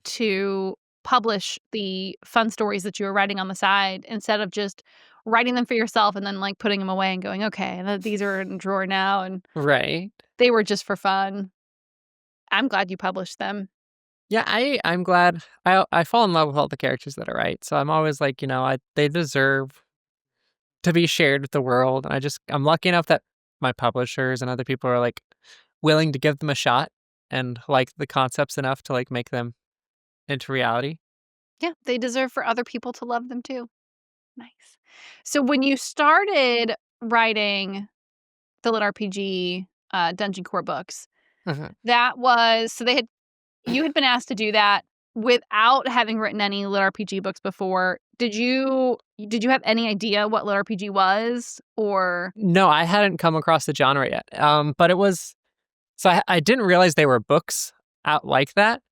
to publish the fun stories that you were writing on the side instead of just writing them for yourself and then, like, putting them away and going, "Okay, these are in a drawer now, and right. they were just for fun." I'm glad you published them. Yeah, I'm glad. I fall in love with all the characters that I write. So I'm always like, they deserve to be shared with the world. And I'm lucky enough that my publishers and other people are like willing to give them a shot and like the concepts enough to like make them into reality. Yeah, they deserve for other people to love them too. Nice. So when you started writing the LitRPG, Dungeon Core books, Mhm. that was so you had been asked to do that without having written any LitRPG books before. Did you have any idea what LitRPG was, or No, I hadn't come across the genre yet. But it was so I didn't realize they were books out like that.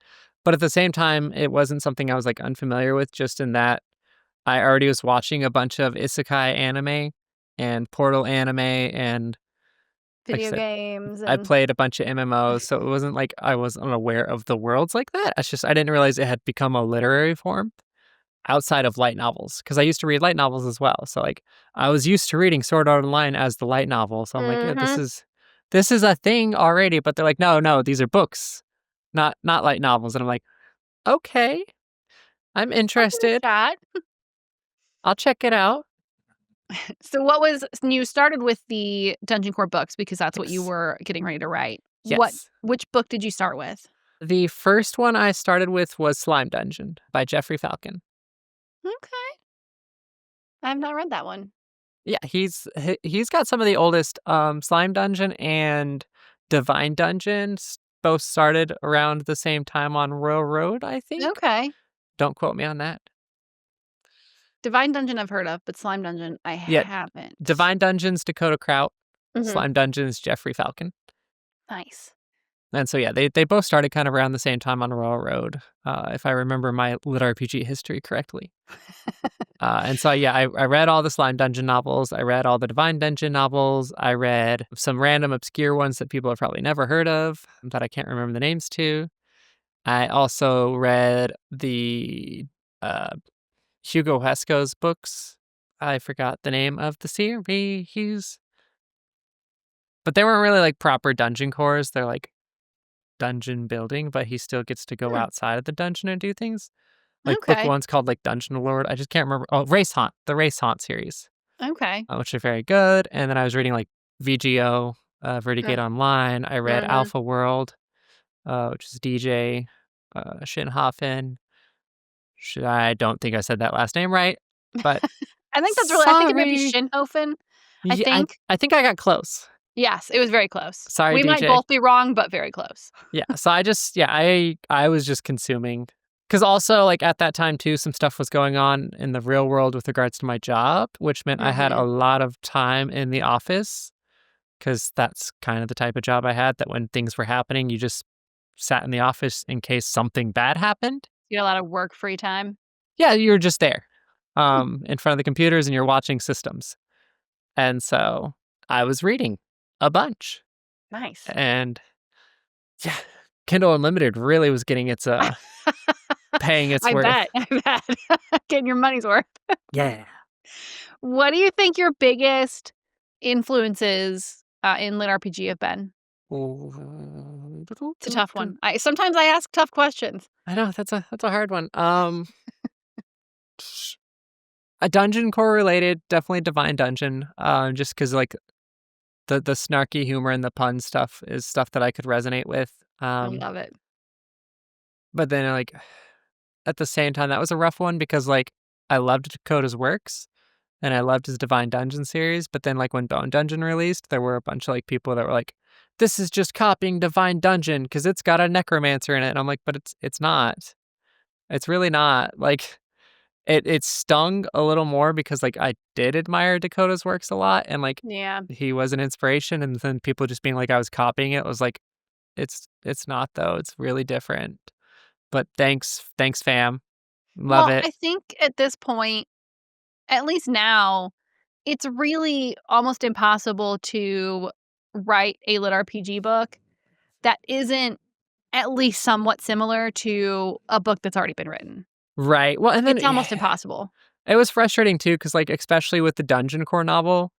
But at the same time, it wasn't something I was like unfamiliar with, just in that I already was watching a bunch of isekai anime and portal anime, and like I video said, games I and played a bunch of MMOs, so it wasn't like I was unaware of the worlds like that. It's just I didn't realize it had become a literary form outside of light novels, because I used to read light novels as well. So like I was used to reading Sword Art Online as the light novel. So I'm like, yeah, Mhm. this is a thing already. But they're like, no, these are books, not light novels. And I'm like, okay, I'm I'll give it interested. a shot. I'll check it out. So you started with the Dungeon Core books because that's what you Yes. were getting ready to write. Yes. Which book did you start with? The first one I started with was Slime Dungeon by Jeffrey Falcon. Okay. I have not read that one. Yeah, he's got some of the oldest. Slime Dungeon and Divine Dungeons both started around the same time on Royal Road, I think. Okay. Don't quote me on that. Divine Dungeon I've heard of, but Slime Dungeon I Yeah, haven't. Divine Dungeon's Dakota Kraut, Mhm. Slime Dungeon's Jeffrey Falcon. Nice. And so yeah, they both started kind of around the same time on Royal Road, if I remember my LitRPG history correctly. And so yeah, I read all the Slime Dungeon novels. I read all the Divine Dungeon novels. I read some random obscure ones that people have probably never heard of that I can't remember the names to. I also read the uh, Hugo Hesco's books. I forgot the name of the series, but they weren't really like proper dungeon cores. They're like dungeon building, but he still gets to go Hmm, outside of the dungeon and do things. Like book okay. one's called like Dungeon Lord. I just can't remember. Oh, the Race Haunt series, Okay. which are very good. And then I was reading like VGO, Vertigate Online. I read Mhm. Alpha World, which is DJ Shinhoffen. I don't think I said that last name right, but I think it might be sorry. Shinhofen, I Yeah, think. I think I got close. Yes, it was very close. Sorry, We might DJ. both be wrong, but very close. Yeah, so I was just consuming, because also like at that time too, some stuff was going on in the real world with regards to my job, which meant I had a Mhm. lot of time in the office, because that's kind of the type of job I had, that when things were happening, you just sat in the office in case something bad happened. You had a lot of work free time. Yeah, you're just there, Hmm, in front of the computers and you're watching systems. And so I was reading a bunch, nice. and yeah, Kindle Unlimited really was getting its paying its I worth. bet, I bet. Getting your money's worth. Yeah. What do you think your biggest influences, in lit RPG have been? It's a tough one. Sometimes I ask tough questions. I know that's a hard one. A dungeon core related, definitely Divine Dungeon. Just because like the snarky humor and the pun stuff is stuff that I could resonate with. I love it. But then like at the same time, that was a rough one because like I loved Dakota's works and I loved his Divine Dungeon series. But then like when Bone Dungeon released, there were a bunch of like people that were like, "This is just copying Divine Dungeon because it's got a necromancer in it." And I'm like, "But it's not. It's really not." Like it stung a little more because like I did admire Dakota's works a lot and like Yeah. he was an inspiration, and then people just being like I was copying it was like it's not though. It's really different. But thanks fam. Love Well, it. I think at this point, at least now, it's really almost impossible to write a lit RPG book that isn't at least somewhat similar to a book that's already been written. Right. Well, and then It's almost impossible. it was frustrating too cuz like especially with the dungeon core novel,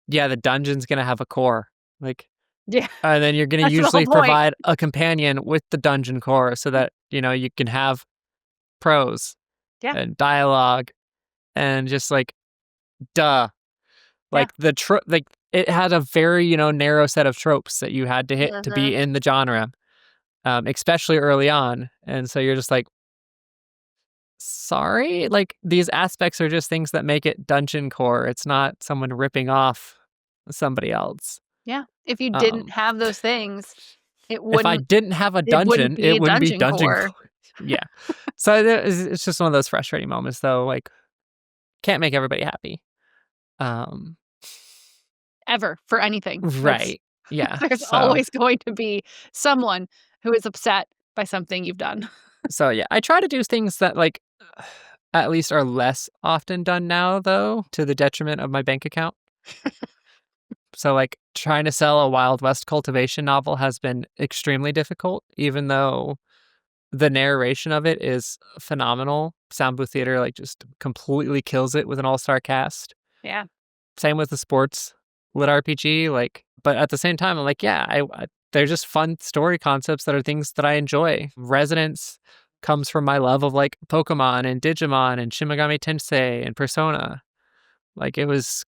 yeah, the dungeon's going to have a core. Like Yeah, and then you're going to that's the whole usually point. provide a companion with the dungeon core so that, you can have prose Yeah. and dialogue and just like duh. Yeah. Like like it had a very, narrow set of tropes that you had to hit to Mhm. be in the genre. Especially early on. And so you're just like, sorry? Like these aspects are just things that make it dungeon core. It's not someone ripping off somebody else. Yeah. If you didn't Um, have those things, if I didn't have a it wouldn't dungeon, be it a wouldn't be dungeon dungeon core core. Yeah. So it's just one of those frustrating moments though. Like can't make everybody happy. Um, ever for anything. right. Yeah. There's So always going to be someone who is upset by something you've done. yeah, I try to do things that like at least are less often done now though, to the detriment of my bank account. So like trying to sell a Wild West cultivation novel has been extremely difficult, even though the narration of it is phenomenal. Sound Booth Theater like just completely kills it with an all-star cast. Yeah. Same with the sports lit RPG, like, but at the same time, I'm like, yeah, they're just fun story concepts that are things that I enjoy. Resonance comes from my love of like Pokemon and Digimon and Shin Megami Tensei and Persona. Like it was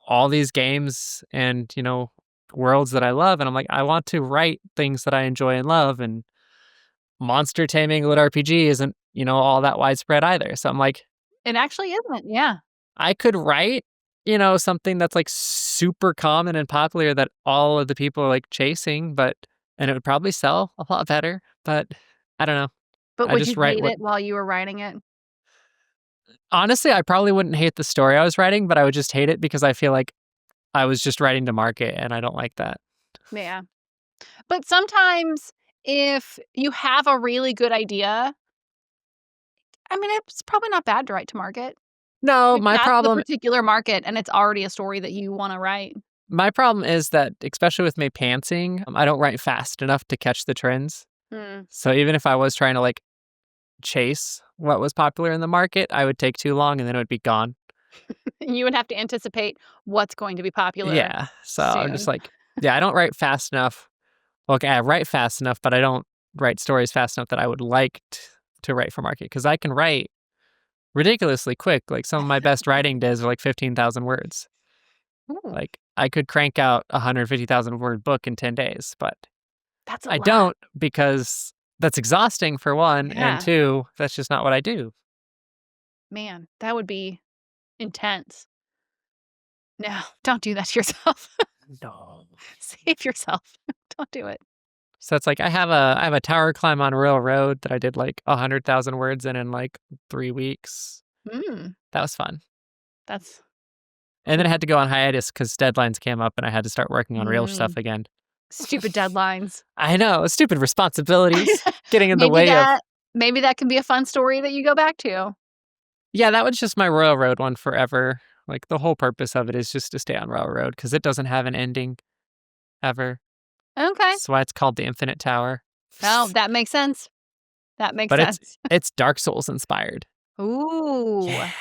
all these games and, worlds that I love. And I'm like, I want to write things that I enjoy and love. And monster taming lit RPG isn't, all that widespread either. So I'm like, It actually isn't. Yeah. I could write, something that's like super common and popular that all of the people are like chasing, and it would probably sell a lot better. But I don't know. But I would you just write hate what, it while you were writing it? honestly, I probably wouldn't hate the story I was writing, but I would just hate it because I feel like I was just writing to market and I don't like that. Yeah. But sometimes if you have a really good idea, I mean, it's probably not bad to write to market. No, If that's the particular market and it's already a story that you wanna write. my problem is that, especially with me pantsing, I don't write fast enough to catch the trends. Mm. So even if I was trying to like chase what was popular in the market, I would take too long and then it would be gone. You would have to anticipate what's going to be popular Yeah. So I'm just soon. like, yeah, I don't write fast enough. Okay, I write fast enough, but I don't write stories fast enough that I would like to write for market because I can write ridiculously quick. Like some of my best writing days are like 15,000 words. Ooh, Like I could crank out a 150,000 word book in 10 days, but that's a I lot. don't because that's exhausting for one, and Yeah. two, that's just not what I do. Man, that would be intense. No, don't do that to yourself. No. Save yourself. Don't do it. So it's like I have a tower climb on Royal Road that I did like 100,000 words in like 3 weeks. Mm, That was fun. that's And then I cool. had to go on hiatus because deadlines came up and I had to start working on real stuff Mm, again. stupid deadlines. I know, stupid responsibilities getting in the Maybe way of. that can be a fun story that you go back to. Yeah, that was just my Royal Road one forever. Like the whole purpose of it is just to stay on Royal Road because it doesn't have an ending ever. Okay. That's why it's called the Infinite Tower. Oh, that makes sense. That makes But it's sense. it's Dark Souls inspired. Ooh, Yeah.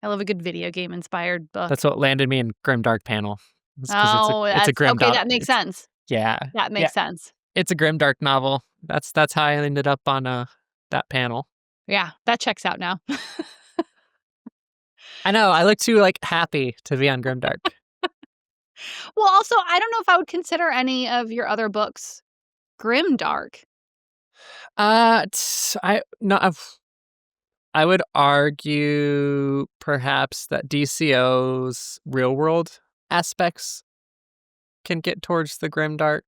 I love a good video game inspired book. That's what landed me in Grimdark Panel. It's because Oh, it's a that's okay, Grimdark. that makes It's sense. yeah. That Yeah. makes sense. It's a grimdark novel. That's how I ended up on that panel. Yeah, that checks out now. I know, I look too, like, happy to be on grimdark. Well, also, I don't know if I would consider any of your other books grimdark. I no, I would argue perhaps that DCO's real world aspects can get towards the grimdark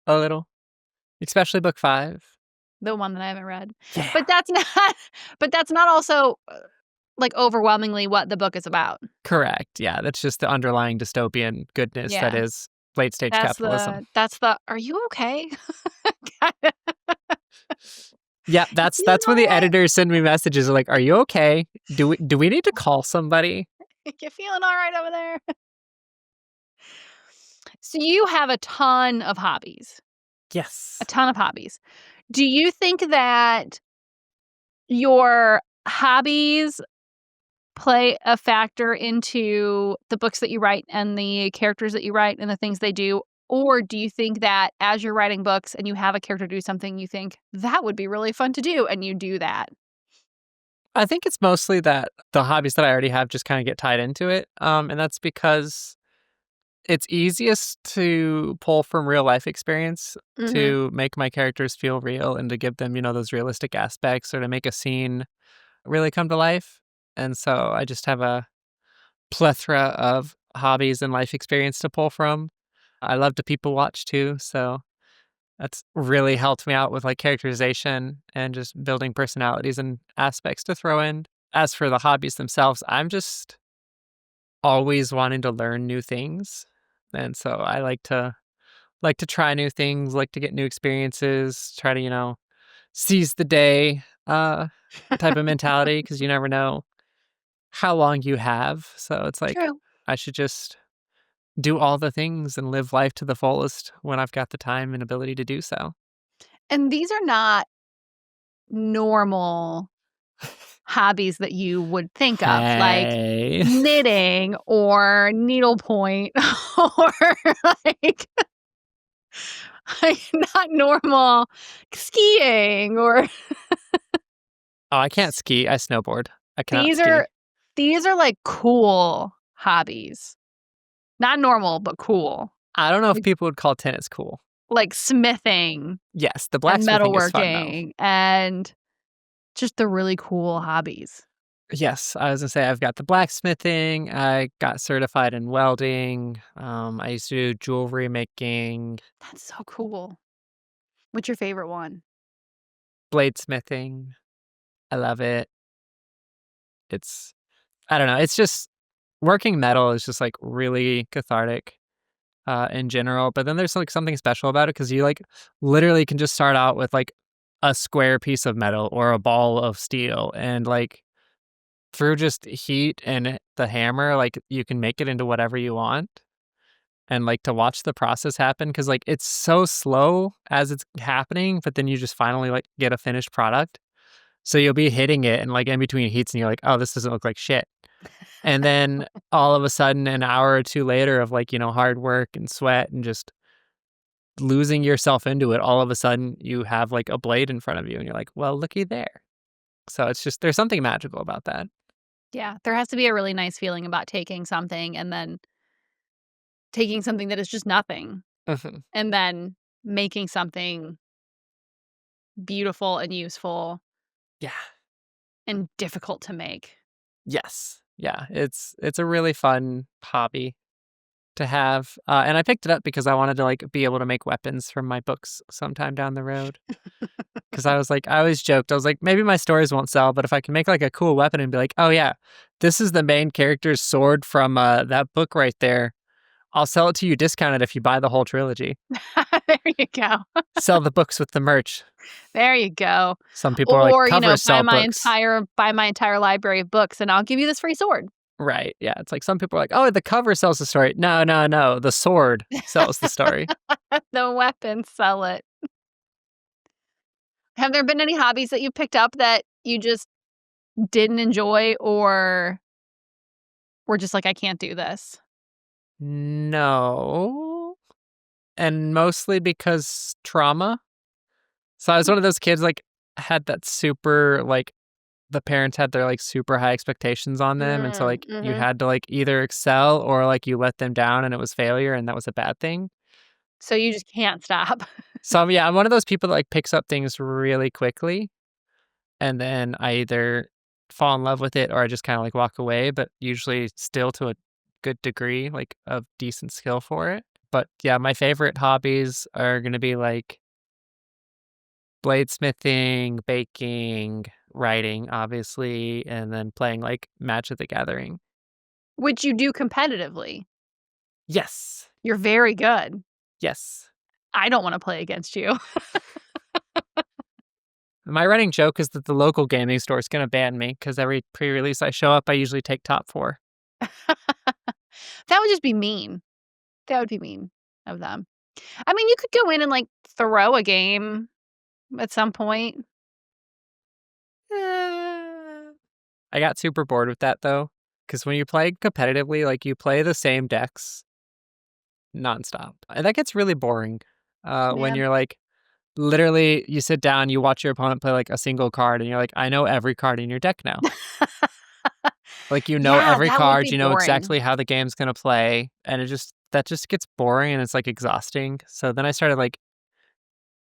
a little, especially book 5. The one that I haven't read. Yeah. But that's not but that's not also, like, overwhelmingly what the book is about. Correct, yeah, that's just the underlying dystopian goodness that Yeah. is late stage capitalism. That's the, "Are you okay?" Kinda. Yeah, You that's when know the what? editors send me messages like, "Are you okay? Do we need to call somebody?" You feeling alright over there? So you have a ton of hobbies. A Yes. ton of hobbies. Do you think that your hobbies play a factor into the books that you write and the characters that you write and the things they do? Or do you think that as you're writing books and you have a character do something, you think, "That would be really fun to do," and you do that? I think it's mostly that the hobbies that I already have just kinda get tied into it, and that's because it's easiest to pull from real life experience Mhm. to make my characters feel real and to give them, those realistic aspects or to make a scene really come to life. And so I just have a plethora of hobbies and life experience to pull from. I love to people watch too, so that's really helped me out with like characterization and just building personalities and aspects to throw in. As for the hobbies themselves, I'm just always wanting to learn new things. And so I like to try new things, like to get new experiences, try to, seize the day type of mentality because you never know how long you have. So it's like True. I should just do all the things and live life to the fullest when I've got the time and ability to do so. And these are not normal hobbies that you would think of, like Hey. knitting or needlepoint or like like not normal skiing or Oh, I can't ski. I snowboard. I cannot these ski. are these are like cool hobbies. Not normal, but cool. I don't know if Like people would call tennis cool. like smithing Yes, the and blacksmithing is fun though. metalworking and just the really cool hobbies. Yes, I was gonna say I've got the blacksmithing. I got certified in welding. I used to do jewelry making, That's so cool. What's your favorite one? bladesmithing. I love it. It's I don't know. It's just working metal is just like really cathartic in general. But then there's like something special about it because you like literally can just start out with like a square piece of metal or a ball of steel and like through just heat and the hammer, like you can make it into whatever you want. And like to watch the process happen because like it's so slow as it's happening, but then you just finally like get a finished product. So you'll be hitting it and like in between heats and you're like, oh, this doesn't look like shit. And then all of a sudden, an hour or two later of like, hard work and sweat and just losing yourself into it, all of a sudden you have like a blade in front of you and you're like, well, looky there. So it's just, there's something magical about that. Yeah, there has to be a really nice feeling about taking something and then taking something that is just nothing Mhm. and then making something beautiful and useful Yeah. and difficult to make. Yes. Yeah. It's a really fun hobby to have. And I picked it up because I wanted to like be able to make weapons from my books sometime down the road. Because I was like, I always joked, I was like, maybe my stories won't sell, but if I can make like a cool weapon and be like, oh yeah, this is the main character's sword from that book right there. I'll sell it to you discounted if you buy the whole trilogy. There you go. Sell the books with the merch. There you go. Some people are like, Or, covers sell books. buy my entire library of books and I'll give you this free sword. Right. Yeah. It's like some people are like, oh, the cover sells the story. No, no, no. The sword sells the story. The weapons sell it. Have there been any hobbies that you picked up that you just didn't enjoy or were just like, "I can't do this"? No. And mostly because trauma. So I was one of those kids, like, had that super, like, the parents had their, like, super high expectations on them, and so, like, you Mm-hmm. had to, like, either excel or, like, you let them down and it was failure, and that was a bad thing. So you just can't stop. So, yeah, I'm one of those people that, like, picks up things really quickly, and then I either fall in love with it or I just kinda, like, walk away, but usually still to a good degree, like, of decent skill for it. But, yeah, my favorite hobbies are gonna be, like, bladesmithing, baking, writing, obviously, and then playing, like, Magic the Gathering. Which you do competitively. Yes. You're very good. Yes. I don't wanna play against you. My running joke is that the local gaming store is gonna ban me because every pre-release I show up, I usually take top 4. That would just be mean. That would be mean of them. I mean, you could go in and, like, throw a game at some point. Eh. I got super bored with that, though, because when you play competitively, like, you play the same decks nonstop, and that gets really boring, when Yeah. you're, like, literally, you sit down, you watch your opponent play, like, a single card, and you're like, "I know every card in your deck now." Like, you know Yeah, every that would card, be you know boring. exactly how the game's gonna play, and it just that just gets boring and it's, like, exhausting, so then I started, like,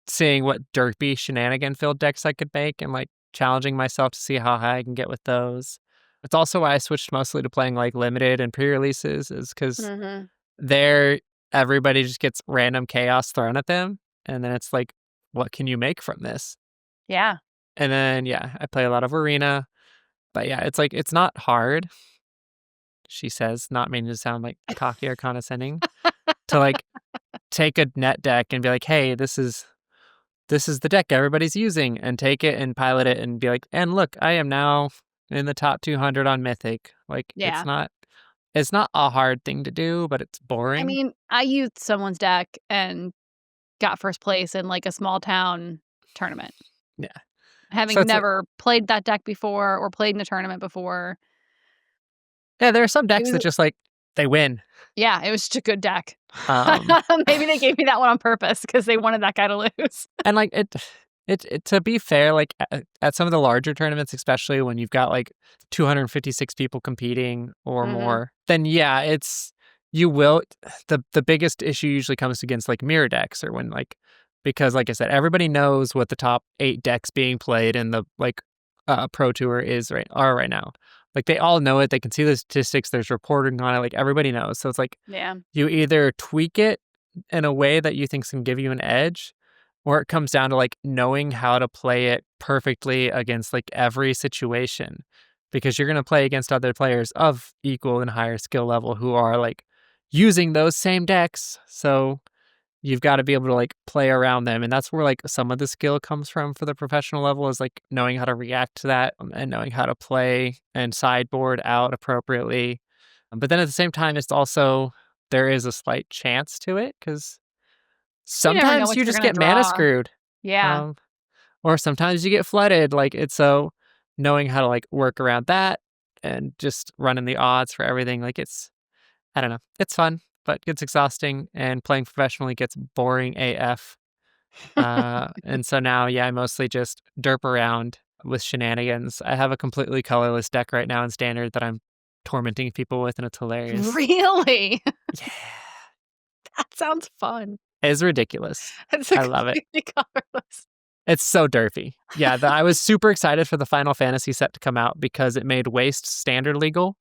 seeing what derpy shenanigan-filled decks I could make and, like, challenging myself to see how high I can get with those. It's also why I switched mostly to playing, like, limited and pre-releases is because Mhm. there, everybody just gets random chaos thrown at them, and then it's like, "What can you make from this?" Yeah. And then, yeah, I play a lot of Arena, but, yeah, it's like, it's not hard, she says, not meaning to sound, like, cocky or condescending, to, like, take a net deck and be like, "Hey, this is the deck everybody's using," and take it and pilot it and be like, "And look, I am now in the top 200 on Mythic." Like, Yeah. it's not a hard thing to do, but it's I boring. mean, I used someone's deck and got first place in, like, a small town tournament, Yeah. So having it's like, never played that deck before or played in a tournament before. yeah, there are some It decks that was just, like, they win. Yeah, it was just a good deck. Um, Maybe they gave me that one on purpose because they wanted that guy to lose. and, like, it to be fair, like, at some of the larger tournaments, especially when you've got, like, 256 people competing or Mhm. more, then, yeah, it's you will the biggest issue usually comes against, like, mirror decks or when, like because, like I said, everybody knows what the top 8 decks being played in the, like, Pro Tour are right now. Like, they all know it, they can see the statistics, there's reporting on it, like, everybody knows, so it's like, Yeah. you either tweak it in a way that you think's gonna give you an edge, or it comes down to, like, knowing how to play it perfectly against, like, every situation. Because you're gonna play against other players of equal and higher skill level who are, like, using those same decks, so you've gotta be able to, like, play around them, and that's where, like, some of the skill comes from for the professional level is, like, knowing how to react to that, and knowing how to play and sideboard out appropriately. But then at the same time, it's also there is a slight chance to it because You never know sometimes what you you're just gonna get mana draw. screwed, Yeah. um, or sometimes you get flooded, like, it's so knowing how to, like, work around that and just running the odds for everything, like, it's I don't know, it's fun, but gets exhausting, and playing professionally gets boring AF, and so now, yeah, I mostly just derp around with shenanigans. I have a completely colorless deck right now in Standard that I'm tormenting people with, and it's hilarious. Really? Yeah. That sounds fun. It's ridiculous. It's a I love it. completely colorless. It's so derpy. Yeah, I was super excited for the Final Fantasy set to come out because it made Waste standard legal,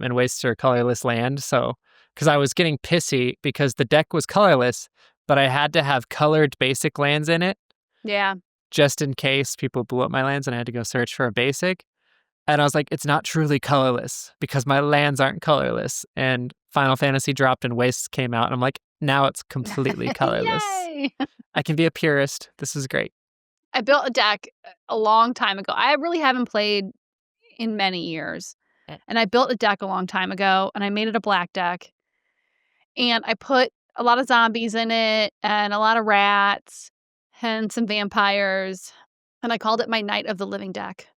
and Wastes are colorless land, so because I was getting pissy because the deck was colorless, but I had to have colored basic lands in it Yeah. just in case people blew up my lands and I had to go search for a basic, and I was like, "It's not truly colorless because my lands aren't colorless," and Final Fantasy dropped and Wastes came out, and I'm like, "Now it's completely colorless. Yay! I can be a purist. This is great." I built a deck a long time ago. I really haven't played in many years, and I built a deck a long time ago, and I made it a black deck, and I put a lot of zombies in it and a lot of rats and some vampires, and I called it my Night of the Living deck.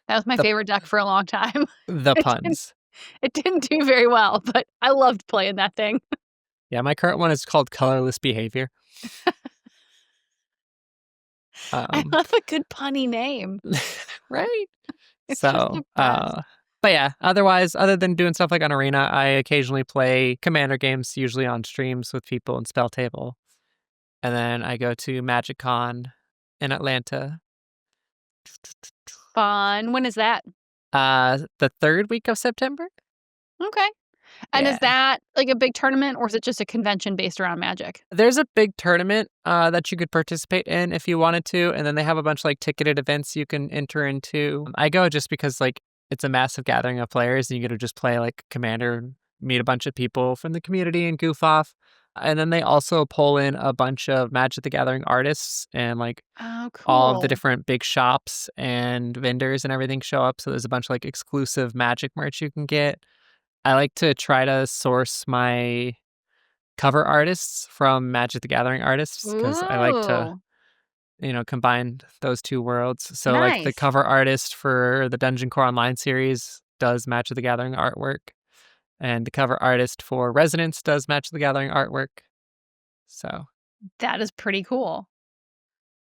That was my The favorite deck for a long time. the It didn't puns. it didn't do very well, but I loved playing that thing. Yeah, my current one is called Colorless Behavior. I love a good punny name. Right? It's just So, the best. but yeah, otherwise, other than doing stuff like on Arena, I occasionally play Commander games, usually on streams with people in Spell Table. And then I go to MagicCon in Atlanta. Fun. When is that? The third week of September. Okay. And is Yeah. that like a big tournament or is it just a convention based around magic? There's a big tournament that you could participate in if you wanted to, and then they have a bunch of like ticketed events you can enter into. I go just because like it's a massive gathering of players, and you get to just play like Commander, and meet a bunch of people from the community and goof off. And then they also pull in a bunch of Magic the Gathering artists, and like Oh, all of the cool. different big shops and vendors and everything show up. So there's a bunch of like exclusive Magic merch you can get. I like to try to source my cover artists from Magic the Gathering artists because I like to, Ooh, combine those two worlds. So, like, the nice. cover artist for the Dungeon Core Online series does Magic the Gathering artwork, and the cover artist for Resonance does Magic the Gathering artwork. So, That is pretty cool.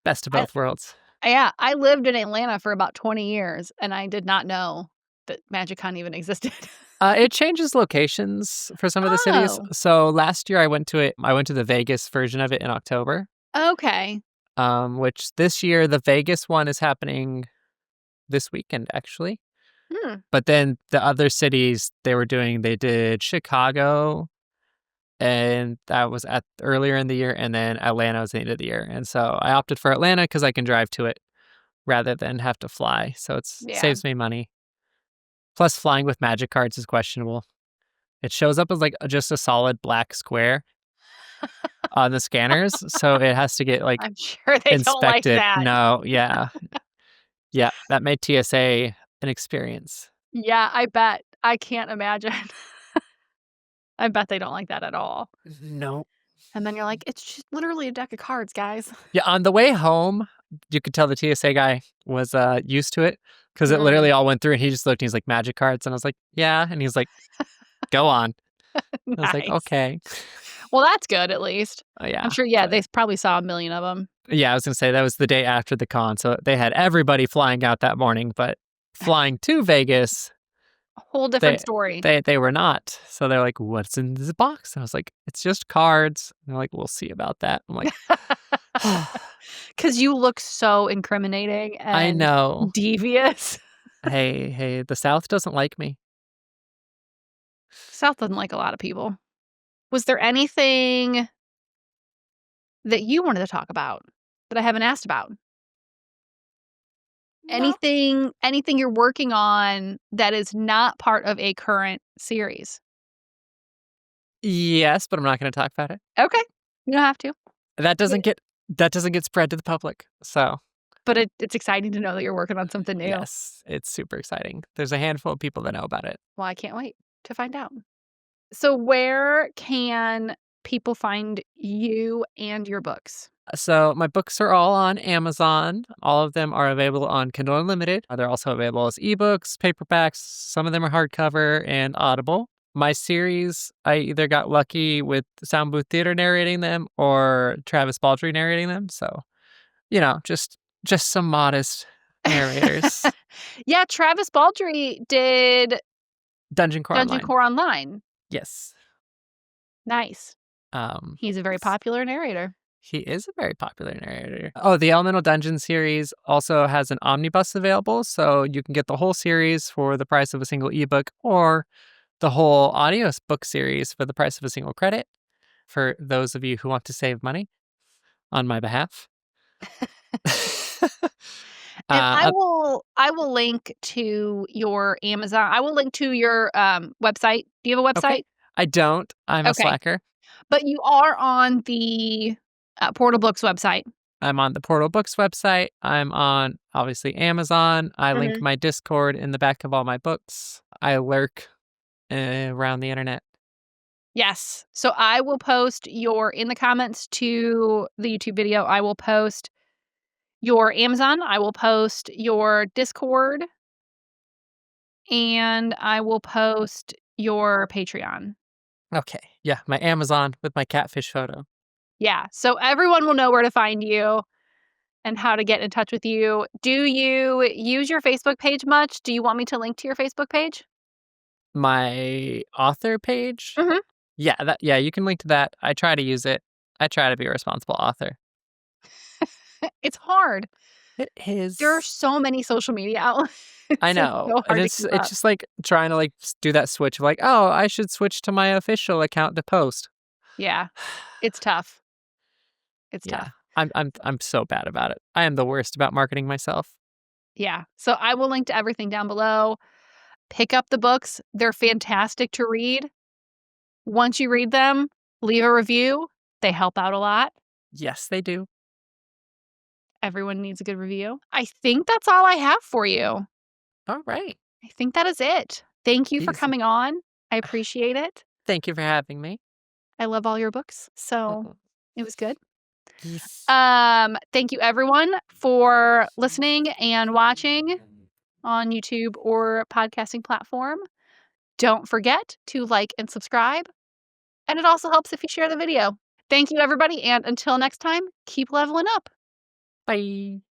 best of I both worlds. Yeah, I lived in Atlanta for about 20 years, and I did not know that MagicCon even existed. It changes locations for some of the cities. Oh, So last year I went to it. I went to the Vegas version of it in October. okay. Which this year the Vegas one is happening this weekend actually. Hmm. But then the other cities they did Chicago, and that was at earlier in the year, and then Atlanta was the end of the year. And so I opted for Atlanta because I can drive to it rather than have to fly. So it Yeah. saves me money. Plus, flying with magic cards is questionable. It shows up as like just a solid black square on the scanners, so it has to get like I'm sure they don't like inspected. that. No, yeah, yeah, that made TSA an experience. Yeah, I bet. I can't imagine. I bet they don't like that at all. No. And then you're like, "It's just literally a deck of cards, guys." Yeah, on the way home, you could tell the TSA guy was, used to it because it Mm, literally all went through, and he just looked, and he's like, "Magic cards?" And I was like, "Yeah," and he's like, "Go on." I was like, nice. "Okay." Well, that's good at least. Oh, I'm yeah, sure, yeah, but they probably saw a million of them. yeah, I was gonna say that was the day after the con, so they had everybody flying out that morning, but flying to Vegas, A whole different they story. they were not. So they're like, "What's in this box?" And I was like, "It's just cards." And they're like, "We'll see about that." I'm like, 'Cause you look so incriminating "I and know. devious. Hey, the South doesn't like me." South doesn't like a lot of people. Was there anything that you wanted to talk about that I haven't asked about? No. Anything you're working on that is not part of a current series? Yes, but I'm not gonna talk about it. Okay. You don't have to. That But doesn't get that doesn't get spread to the public. So, it's exciting to know that you're working on something new. yes, it's super exciting. There's a handful of people that know about it. Well, I can't wait to find out. So where can people find you and your books? So, my books are all on Amazon. All of them are available on Kindle Unlimited. They're also available as ebooks, paperbacks. Some of them are hardcover and Audible. My series, I either got lucky with Sound Booth Theater narrating them or Travis Baldree narrating them. So, just some modest narrators. Yeah, Travis Baldree did Dungeon Core Dungeon Online. Core Online. Yes. Nice. Um, He's a very popular narrator. he is a very popular narrator. Oh, the Elemental Dungeon series also has an omnibus available, so you can get the whole series for the price of a single ebook or the whole audio book series for the price of a single credit for those of you who want to save money on my behalf. And uh, I will link to your Amazon. I will link to your website. Do you have a okay. website? I don't. I'm a Okay. slacker. But you are on the Portal Books website. I'm on the Portal Books website. I'm on, obviously, Amazon. I link Mhm. my Discord in the back of all my books. I lurk around the internet. Yes. So I will post your in the comments to the YouTube video. I will post your Amazon. I will post your Discord, and I will post your Patreon. Okay. Yeah, my Amazon with my catfish photo. Yeah. So everyone will know where to find you and how to get in touch with you. Do you use your Facebook page much? Do you want me to link to your Facebook page? My author page? Mhm. Yeah, you can link to that. I try to use it. I try to be a responsible author. It's hard. It There are is. so many social media outlets. I It's know, so and hard to it's keep it's up. just, like, trying to, like, do that switch of, like, "Oh, I should switch to my official account to post." Yeah. It's tough. It's Yeah. tough. I'm so bad about it. I am the worst about marketing myself. Yeah. So I will link to everything down below. Pick up the books. They're fantastic to read. Once you read them, leave a review. They help out a lot. Yes, they do. Everyone needs a good review. I think that's all I have for you. Alright. I think that is it. Thank you for Easy. coming on. I appreciate it. Thank you for having me. I love all your books, so Mm-mm. it was good. Yes. Thank you everyone for listening and watching on YouTube or podcasting platform. Don't forget to like and subscribe, and it also helps if you share the video. Thank you everybody, and until next time, keep leveling up. Bye.